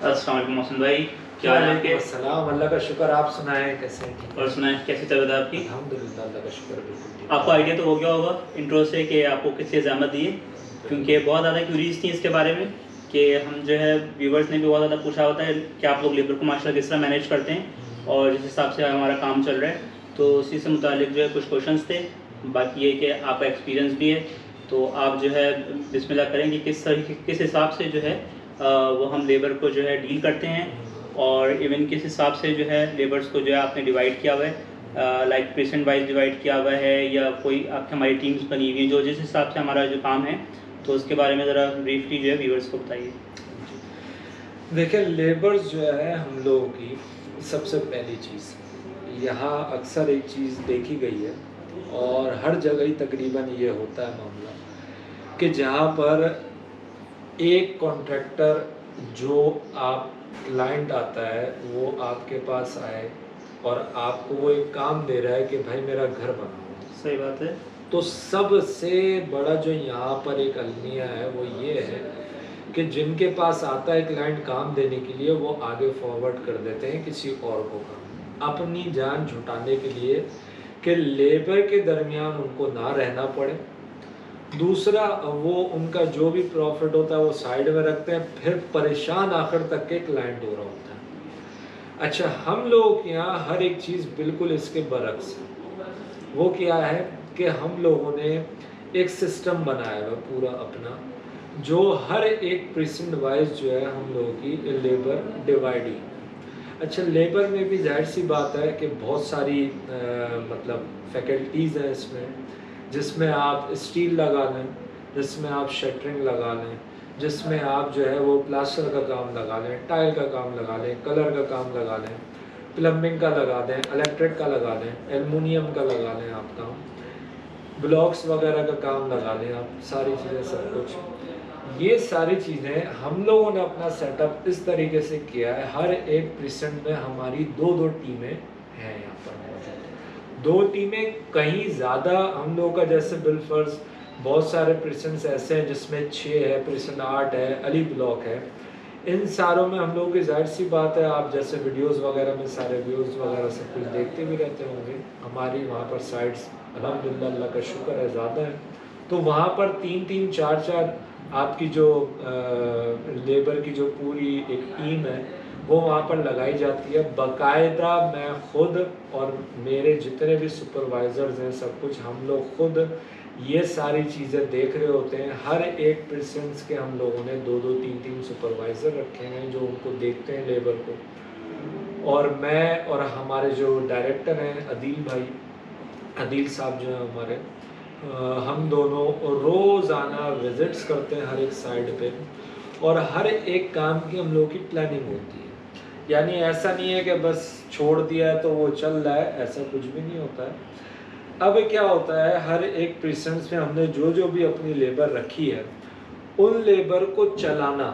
अस्सलाम वालेकुम मोहसिन भाई, क्या हाल है आपके? अस्सलाम, अल्लाह का शुक्र। आप सुनाएं कैसे हैं? ठीक और हैं? सुनाएं कैसी तबीयत है आपकी? अल्हम्दुलिल्लाह, अल्लाह का शुक्र, बिल्कुल ठीक आपको ठाक। आइडिया तो हो गया होगा इंट्रो से कि आपको किस लिए ज़हमत दी है, क्योंकि बिल्कुल। बहुत ज़्यादा क्यूरीज थी इसके बारे में कि हम जो है व्यूवर्स ने भी बहुत ज़्यादा पूछा होता है कि आप लोग लेबर को माशाल्लाह किस तरह मैनेज करते हैं और जिस हिसाब से हमारा काम चल रहा है, तो उसी से मुतालिक जो है कुछ क्वेश्चंस थे। बाकी ये कि आपका एक्सपीरियंस भी है, तो आप जो है बिस्मिल्लाह करें कि किस हिसाब से जो है वो हम लेबर को जो है डील करते हैं और इवन किस हिसाब से जो है लेबर्स को जो है आपने डिवाइड किया हुआ है, लाइक पेशेंट वाइज डिवाइड किया हुआ है या कोई आपकी हमारी टीम्स बनी हुई है जो जिस हिसाब से हमारा जो काम है, तो उसके बारे में ज़रा ब्रीफली जो है व्यूअर्स को बताइए। देखिए, लेबर्स जो है हम लोगों की सबसे पहली चीज़, यहाँ अक्सर एक चीज़ देखी गई है और हर जगह ही तकरीबन ये होता है मामला कि जहाँ पर एक कॉन्ट्रैक्टर जो आप क्लाइंट आता है वो आपके पास आए और आपको वो एक काम दे रहा है कि भाई मेरा घर बनाओ। सही बात है। तो सबसे बड़ा जो यहाँ पर एक अलमिया है वो ये है कि जिनके पास आता है क्लाइंट काम देने के लिए वो आगे फॉरवर्ड कर देते हैं किसी और को काम, अपनी जान छुटाने के लिए कि लेबर के दरमियान उनको ना रहना पड़े। दूसरा, वो उनका जो भी प्रॉफिट होता है वो साइड में रखते हैं, फिर परेशान आखिर तक के क्लाइंट हो रहा होता है। अच्छा, हम लोगों के यहाँ हर एक चीज़ बिल्कुल इसके बरक्स है। वो क्या है कि हम लोगों ने एक सिस्टम बनाया हुआ पूरा अपना, जो हर एक प्रीसिंट वाइज जो है हम लोगों की लेबर डिवाइडिंग। अच्छा, लेबर में भी जाहिर सी बात है कि बहुत सारी मतलब फैकल्टीज़ हैं इसमें, जिसमें आप स्टील लगा लें, जिसमें आप शटरिंग लगा लें, जिसमें आप जो है वो प्लास्टर का काम लगा लें, टाइल का काम लगा लें, कलर का काम लगा लें, प्लम्बिंग का लगा दें, इलेक्ट्रिक का लगा लें, एल्युमिनियम का लगा लें आप काम, ब्लॉक्स वगैरह का काम लगा लें आप, सारी चीज़ें सब कुछ। ये सारी चीज़ें हम लोगों ने अपना सेटअप इस तरीके से किया है, हर एक प्रीसेंट में हमारी दो दो टीमें हैं यहाँ पर मौजूद। दो टीमें कहीं ज़्यादा हम लोगों का, जैसे बिलफर्स बहुत सारे प्रीसेंट्स ऐसे हैं जिसमें 6 है, प्रीसेंट 8 है, अली ब्लॉक है। इन सारों में हम लोगों की जाहिर सी बात है, आप जैसे वीडियोस वगैरह में सारे व्यूज़ वगैरह सब कुछ देखते भी रहते होंगे। हमारी वहाँ पर साइट्स अल्हम्दुलिल्लाह अल्लाह का शुक्र है ज़्यादा है, तो वहाँ पर 3-3 4-4 आपकी जो लेबर की जो पूरी एक टीम है वो वहाँ पर लगाई जाती है बाकायदा। मैं खुद और मेरे जितने भी सुपरवाइज़र्स हैं सब कुछ हम लोग खुद ये सारी चीज़ें देख रहे होते हैं। हर एक प्रेसिडेंट्स के हम लोगों ने 2-2 3-3 सुपरवाइज़र रखे हैं जो उनको देखते हैं लेबर को। और मैं और हमारे जो डायरेक्टर हैं अदील भाई, अदील साहब जो हैं हमारे, हम दोनों रोज़ाना विज़िट्स करते हैं हर एक साइड पे और हर एक काम की हम लोगों की प्लानिंग होती है। यानी ऐसा नहीं है कि बस छोड़ दिया है तो वो चल रहा है, ऐसा कुछ भी नहीं होता है। अब क्या होता है, हर एक प्रीसेंट्स में हमने जो जो भी अपनी लेबर रखी है उन लेबर को चलाना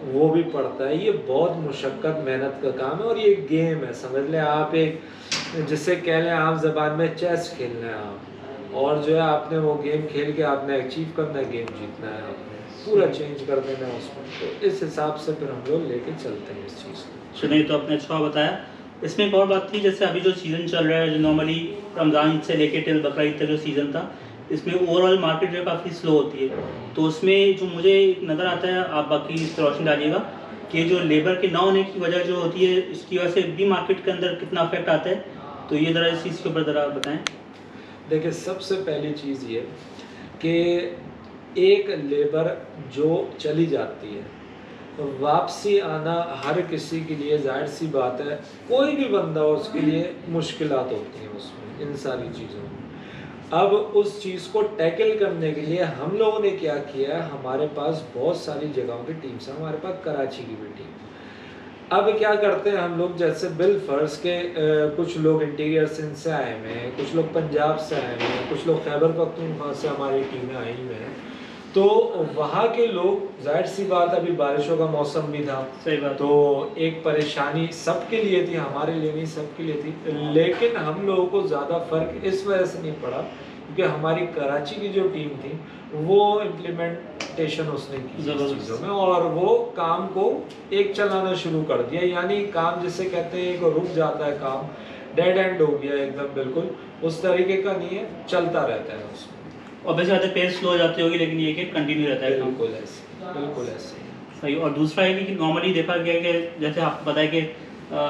वो भी पड़ता है। ये बहुत मुशक्क़त मेहनत का काम है और ये गेम है, समझ लें आप, एक जिसे कह लें आम ज़बान में चेस खेलना है आप, और जो है आपने वो गेम खेल के आपने अचीव करना है, गेम जीतना है, आपने पूरा चेंज कर देना है उसमें। तो इस हिसाब से फिर हम लोग लेके चलते हैं इस चीज़ को। सुनिए, तो आपने अच्छा बताया। इसमें एक और बात थी, जैसे अभी जो सीज़न चल रहा है, जो नॉर्मली रमज़ान से लेके टिल बकरीद तक जो सीज़न था, इसमें ओवरऑल मार्केट जो है काफ़ी स्लो होती है। तो उसमें जो मुझे नज़र आता है, आप बाकी इस पर रोशनी डालिएगा, कि जो लेबर के ना होने की वजह जो होती है, इसकी वजह से भी मार्केट के अंदर कितना अफेक्ट आता है, तो ये ज़रा इस चीज़ के ऊपर ज़रा बताएँ। देखिए, सबसे पहली चीज़ ये कि एक लेबर जो चली जाती है, वापसी आना हर किसी के लिए जाहिर सी बात है, कोई भी बंदा हो उसके लिए मुश्किलात होती हैं उसमें, इन सारी चीज़ों में। अब उस चीज़ को टैकल करने के लिए हम लोगों ने क्या किया है, हमारे पास बहुत सारी जगहों की टीम्स हैं। हमारे पास कराची की भी टीम। अब क्या करते हैं हम लोग, जैसे बिलफर्स के कुछ लोग इंटीरियर सिंध से आए हुए हैं, कुछ लोग पंजाब से आए हुए हैं, कुछ लोग खैबर पख्तूनख्वा से हमारी टीमें आई हुई हैं। तो वहाँ के लोग, जाहिर सी बात, अभी बारिशों का मौसम भी था, सही बात। तो एक परेशानी सबके लिए थी, हमारे लिए नहीं सबके लिए थी। लेकिन हम लोगों को ज़्यादा फ़र्क इस वजह से नहीं पड़ा क्योंकि हमारी कराची की जो टीम थी वो इम्प्लीमेंटेशन उसने की इस चीज़ों में, और वो काम को एक चलाना शुरू कर दिया, यानी काम जिसे कहते हैं कि रुक जाता है काम, डेड एंड हो गया एकदम, बिल्कुल उस तरीके का नहीं है, चलता रहता है उसमें। और वैसे बात है पेस स्लो हो जाती होगी, लेकिन ये कि कंटिन्यू रहता है काम। बिल्कुल ऐसे, बिल्कुल ऐसे। सही। और दूसरा है कि नॉर्मली देखा गया है कि जैसे आपको पता है कि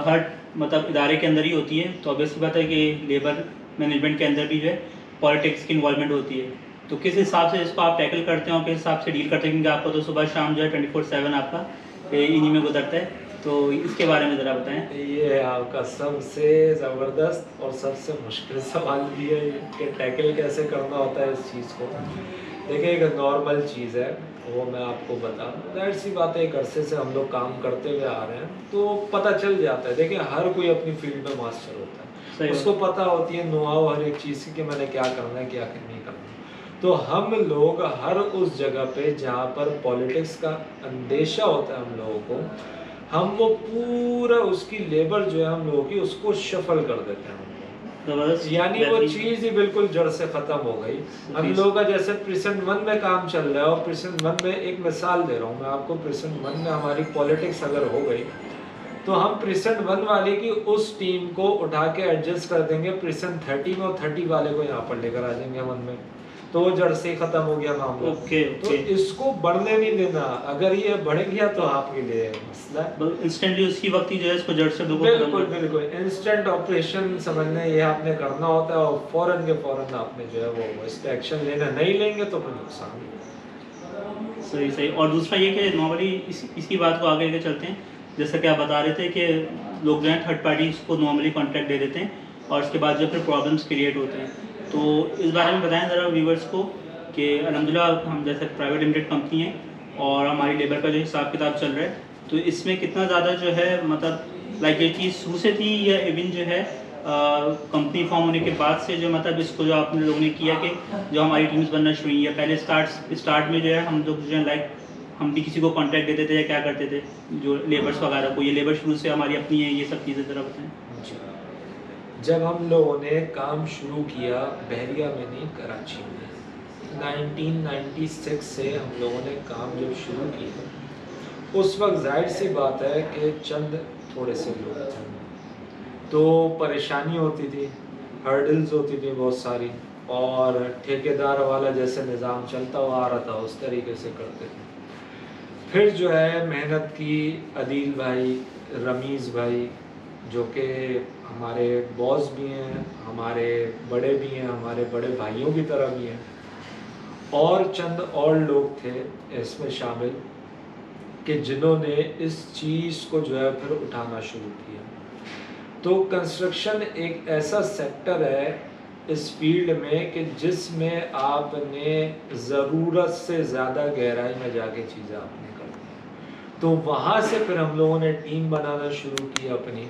हर मतलब इदारे के अंदर ही होती है, तो ऑब्वियस सी बात है कि लेबर मैनेजमेंट के अंदर भी जो है पॉलिटिक्स की इन्वॉल्वमेंट होती है। तो किस हिसाब से इसको आप टैकल करते हो, किस हिसाब से डील करते हैं, क्योंकि आपको तो सुबह शाम जो है 24/7 आपका इन्हीं में गुजरता है, तो इसके बारे में ज़रा बताएं। ये आपका सबसे ज़बरदस्त और सबसे मुश्किल सवाल भी है कि टैकल कैसे करना होता है इस चीज़ को। देखिए एक नॉर्मल चीज़ है, वो मैं आपको बता दूं, जाहिर सी बात है एक अरसे से हम लोग काम करते हुए आ रहे हैं तो पता चल जाता है। देखिए हर कोई अपनी फील्ड में मास्टर होता है, उसको पता होती है नो-हाउ हर एक चीज़ की कि मैंने क्या करना है क्या नहीं करना। तो हम लोग हर उस जगह पे जहाँ पर पॉलिटिक्स का अंदेशा होता है हम लोगों को, हम वो पूरा उसकी लेबर जो है हम लोगों की उसको शफल कर देते हैं, यानी वो चीज़ ही बिल्कुल जड़ से ख़त्म हो गई। हम लोगों का जैसे प्रिसेंट 1 में काम चल रहा है, और प्रिसेंट 1 में एक मिसाल दे रहा हूँ मैं आपको, प्रिसेंट 1 में हमारी पॉलिटिक्स अगर हो गई तो हम प्रिसेंट 1 वाले की उस टीम को उठा के एडजस्ट कर देंगे प्रिसेंट 30 में, और 30 वाले को यहाँ पर लेकर आ जाएंगे 1 में, तो वो जड़ से खत्म हो गया मामला। तो इसको बढ़ने नहीं देना, अगर ये बढ़ गया तो आपके लिए मसला है। इंस्टेंटली उसकी वक्त ही जो है इसको जड़ से बिल्कुल बिल्कुल इंस्टेंट ऑपरेशन समझना ये आपने करना होता है, और फौरन के फौरन आपने जो है वो इस पर एक्शन लेना, नहीं लेंगे तो फिर नुकसान। सही सही। और दूसरा ये कि नॉर्मली इसकी बात को आगे लेके चलते हैं, जैसा कि आप बता रहे थे कि लोग जो हैं थर्ड पार्टीज को नॉर्मली कॉन्ट्रैक्ट दे देते हैं और उसके बाद जो फिर प्रॉब्लम्स क्रिएट होते हैं, तो इस बारे में बताएं ज़रा व्यूवर्स को कि अल्हम्दुलिल्लाह हम जैसे प्राइवेट लिमिटेड कंपनी है और हमारी लेबर का जो हिसाब किताब चल रहा है, तो इसमें कितना ज़्यादा जो है मतलब लाइक ये चीज़ शुरू से थी या इवन जो है कंपनी फॉर्म होने के बाद से जो मतलब इसको जो आपने लोगों ने किया कि जो हमारी टीम्स बनना शुरू हुई है, पहले स्टार्ट में जो है हम लोग जो है लाइक हम भी किसी को कॉन्ट्रैक्ट देते थे या क्या करते थे जो लेबर्स वगैरह को, ये लेबर शुरू से हमारी अपनी है, ये सब चीज़ें ज़रा बताएं। जब हम लोगों ने काम शुरू किया बहरिया में नहीं कराची में, 1996 से हम लोगों ने काम जब शुरू किया, उस वक्त जाहिर सी बात है कि चंद थोड़े से लोग थे, तो परेशानी होती थी, हर्डल्स होती थी बहुत सारी, और ठेकेदार वाला जैसे निज़ाम चलता हुआ आ रहा था उस तरीके से करते थे। फिर जो है मेहनत की अदील भाई, रमीज़ भाई जो कि हमारे बॉस भी हैं, हमारे बड़े भी हैं, हमारे बड़े भाइयों की तरह भी हैं, और चंद और लोग थे इसमें शामिल कि जिन्होंने इस चीज़ को जो है फिर उठाना शुरू किया। तो कंस्ट्रक्शन एक ऐसा सेक्टर है इस फील्ड में कि जिसमें आपने ज़रूरत से ज़्यादा गहराई में जाके चीज़ें आपने करनी है। तो वहाँ से फिर हम लोगों ने टीम बनाना शुरू की अपनी।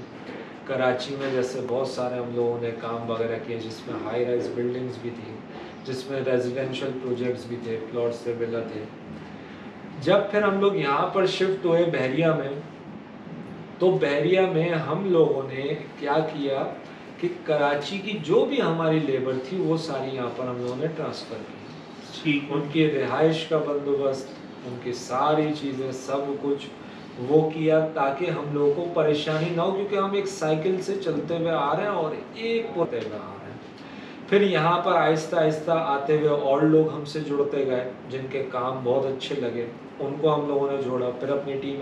कराची में जैसे बहुत सारे हम लोगों ने काम वगैरह किए, जिसमें हाई राइज बिल्डिंग्स भी थी, जिसमें रेजिडेंशियल प्रोजेक्ट्स भी थे, प्लॉट से विला थे। जब फिर हम लोग यहाँ पर शिफ्ट हुए बहरिया में, तो बहरिया में हम लोगों ने क्या किया कि कराची की जो भी हमारी लेबर थी वो सारी यहाँ पर हम लोगों ने ट्रांसफ़र की। उनकी रिहाइश का बंदोबस्त, उनकी सारी चीज़ें सब कुछ वो किया ताकि हम लोगों को परेशानी ना हो, क्योंकि हम एक साइकिल से चलते हुए आ रहे हैं और एक पोते हुए आ रहे हैं। फिर यहाँ पर आहिस्ता आहिस्ता आते हुए और लोग हमसे जुड़ते गए जिनके काम बहुत अच्छे लगे, उनको हम लोगों ने जोड़ा, फिर अपनी टीम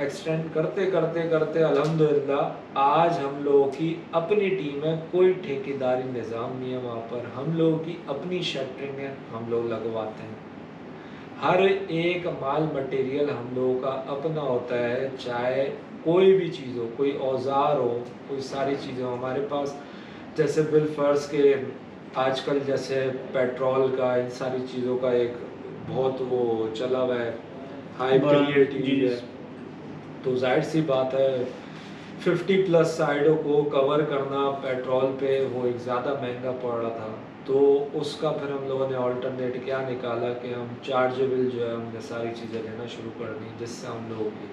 एक्सटेंड करते करते करते अल्हम्दुलिल्लाह आज हम लोगों की अपनी टीम है, कोई ठेकेदारी निज़ाम नहीं है वहाँ पर, हम लोगों की अपनी शटरिंग है, हम लोग लगवाते हैं। हर एक माल मटेरियल हम लोगों का अपना होता है, चाहे कोई भी चीज़ हो, कोई औजार हो, कोई सारी चीज़ें हमारे पास। जैसे बिलफर्स के आजकल जैसे पेट्रोल का, इन सारी चीज़ों का एक बहुत वो चला हुआ है, हाई पीरियड है, तो जाहिर सी बात है 50+ साइडों को कवर करना पेट्रोल पे वो एक ज़्यादा महंगा पड़ रहा था। तो उसका फिर हम लोगों ने ऑल्टरनेट क्या निकाला कि हम चार्जेबल जो है हमने सारी चीज़ें लेना शुरू कर दी, जिससे हम लोगों की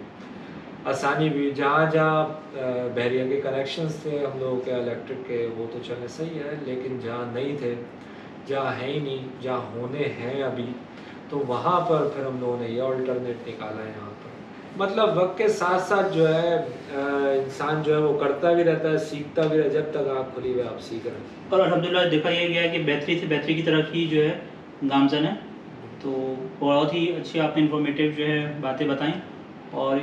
आसानी भी जहाँ जहाँ बैरियर के कनेक्शंस थे हम लोगों के इलेक्ट्रिक के, वो तो चले सही है, लेकिन जहाँ नहीं थे, जहाँ है ही नहीं, जहाँ होने हैं अभी, तो वहाँ पर फिर हम लोगों ने ये अल्टरनेट निकाला है यहाँ पर। मतलब वक्त के साथ साथ जो है इंसान जो है वो करता भी रहता है, सीखता भी रहता है, जब तक आँख खुली हुई आप सीख रहे हैं। और अल्हम्दुलिल्लाह देखा यह गया है कि बेहतरी से बेहतरी की तरफ ही जो है गामजन है। तो बहुत ही अच्छी आपने इंफॉर्मेटिव जो है बातें बताई। और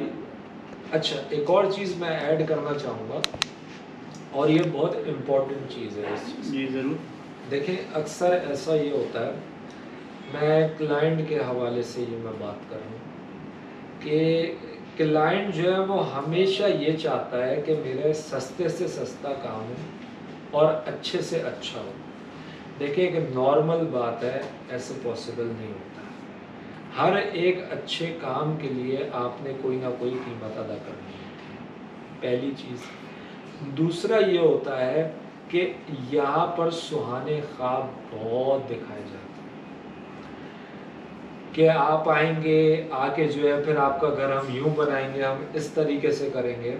अच्छा, एक और चीज़ मैं ऐड करना चाहूँगा, और ये बहुत इम्पोर्टेंट चीज़ है इस चीज़। जी ज़रूर। देखें, अक्सर ऐसा ये होता है, मैं क्लाइंट के हवाले से ये मैं बात कर रहा हूँ कि क्लाइंट जो है वो हमेशा ये चाहता है कि मेरे सस्ते से सस्ता काम हो और अच्छे से अच्छा हो। देखिए, एक नॉर्मल बात है, ऐसे पॉसिबल नहीं होता है। हर एक अच्छे काम के लिए आपने कोई ना कोई कीमत अदा करनी होती है, पहली चीज़। दूसरा ये होता है कि यहाँ पर सुहाने ख्वाब बहुत दिखाए जाते हैं कि आप आएंगे, आके जो है फिर आपका घर हम यूँ बनाएंगे, हम इस तरीके से करेंगे,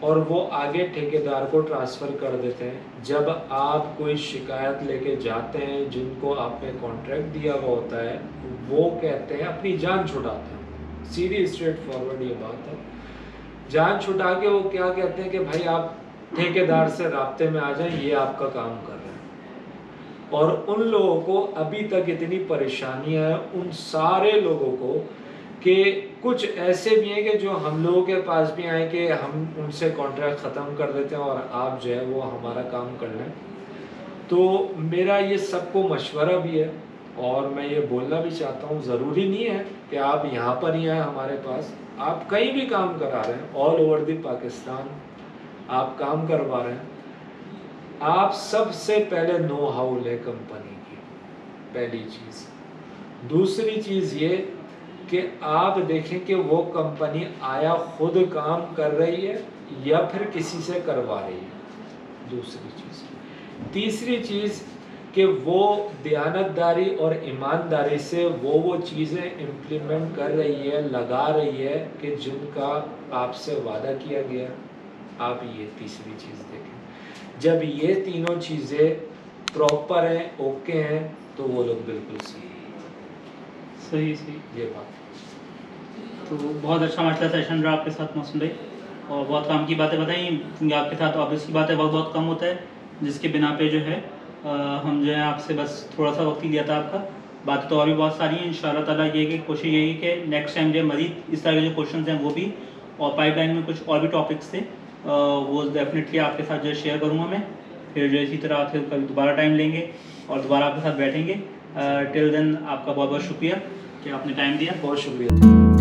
और वो आगे ठेकेदार को ट्रांसफ़र कर देते हैं। जब आप कोई शिकायत लेके जाते हैं, जिनको आपने कॉन्ट्रैक्ट दिया हुआ होता है, वो कहते हैं अपनी जान छुड़ाते हैं। सीधी स्ट्रेट फॉरवर्ड ये बात है। जान छुटा के वो क्या कहते हैं कि भाई आप ठेकेदार से राब्ते में आ जाएं, ये आपका काम कर रहे हैं। और उन लोगों को अभी तक इतनी परेशानियां हैं, उन सारे लोगों को, कि कुछ ऐसे भी हैं कि जो हम लोगों के पास भी आए कि हम उनसे कॉन्ट्रैक्ट ख़त्म कर देते हैं और आप जो है वो हमारा काम कर लें। तो मेरा ये सबको मशवरा भी है, और मैं ये बोलना भी चाहता हूँ, ज़रूरी नहीं है कि आप यहाँ पर ही आए हमारे पास, आप कहीं भी काम करा रहे हैं, ऑल ओवर द पाकिस्तान आप काम करवा रहे हैं, आप सबसे पहले नो हाउ लें कंपनी की, पहली चीज़। दूसरी चीज़ ये कि आप देखें कि वो कंपनी आया खुद काम कर रही है या फिर किसी से करवा रही है, दूसरी चीज़। तीसरी चीज़ कि वो दयानतदारी और ईमानदारी से वो चीज़ें इम्प्लीमेंट कर रही है, लगा रही है कि जिनका आपसे वादा किया गया। आप ये तीसरी चीज़ देखें। जब ये तीनों चीज़ें प्रॉपर हैं, ओके हैं, तो वो लोग बिल्कुल सही ये बात। तो बहुत अच्छा माशाल्लाह सेशन रहा आपके साथ मौसम भाई, और बहुत काम की बातें बताई, क्योंकि आपके साथ ऑब्वियस की बात है, वक्त बहुत कम होता है, जिसके बिना पे जो है हम जो है आपसे बस थोड़ा सा वक्त ही लिया था आपका। बातें तो और भी बहुत सारी हैं, इंशाल्लाह ताला ये कि कोशिश यही कि नेक्स्ट टाइम जो मज़ीद इस तरह के जो क्वेश्चन हैं वो भी, और पाइपलाइन में कुछ और भी टॉपिक्स थे वो डेफिनेटली आपके साथ जो है शेयर करूँगा मैं। फिर जो इसी तरह फिर कभी दोबारा टाइम लेंगे और दोबारा आपके साथ बैठेंगे। टिल देन आपका बहुत बहुत शुक्रिया कि आपने टाइम दिया। बहुत शुक्रिया।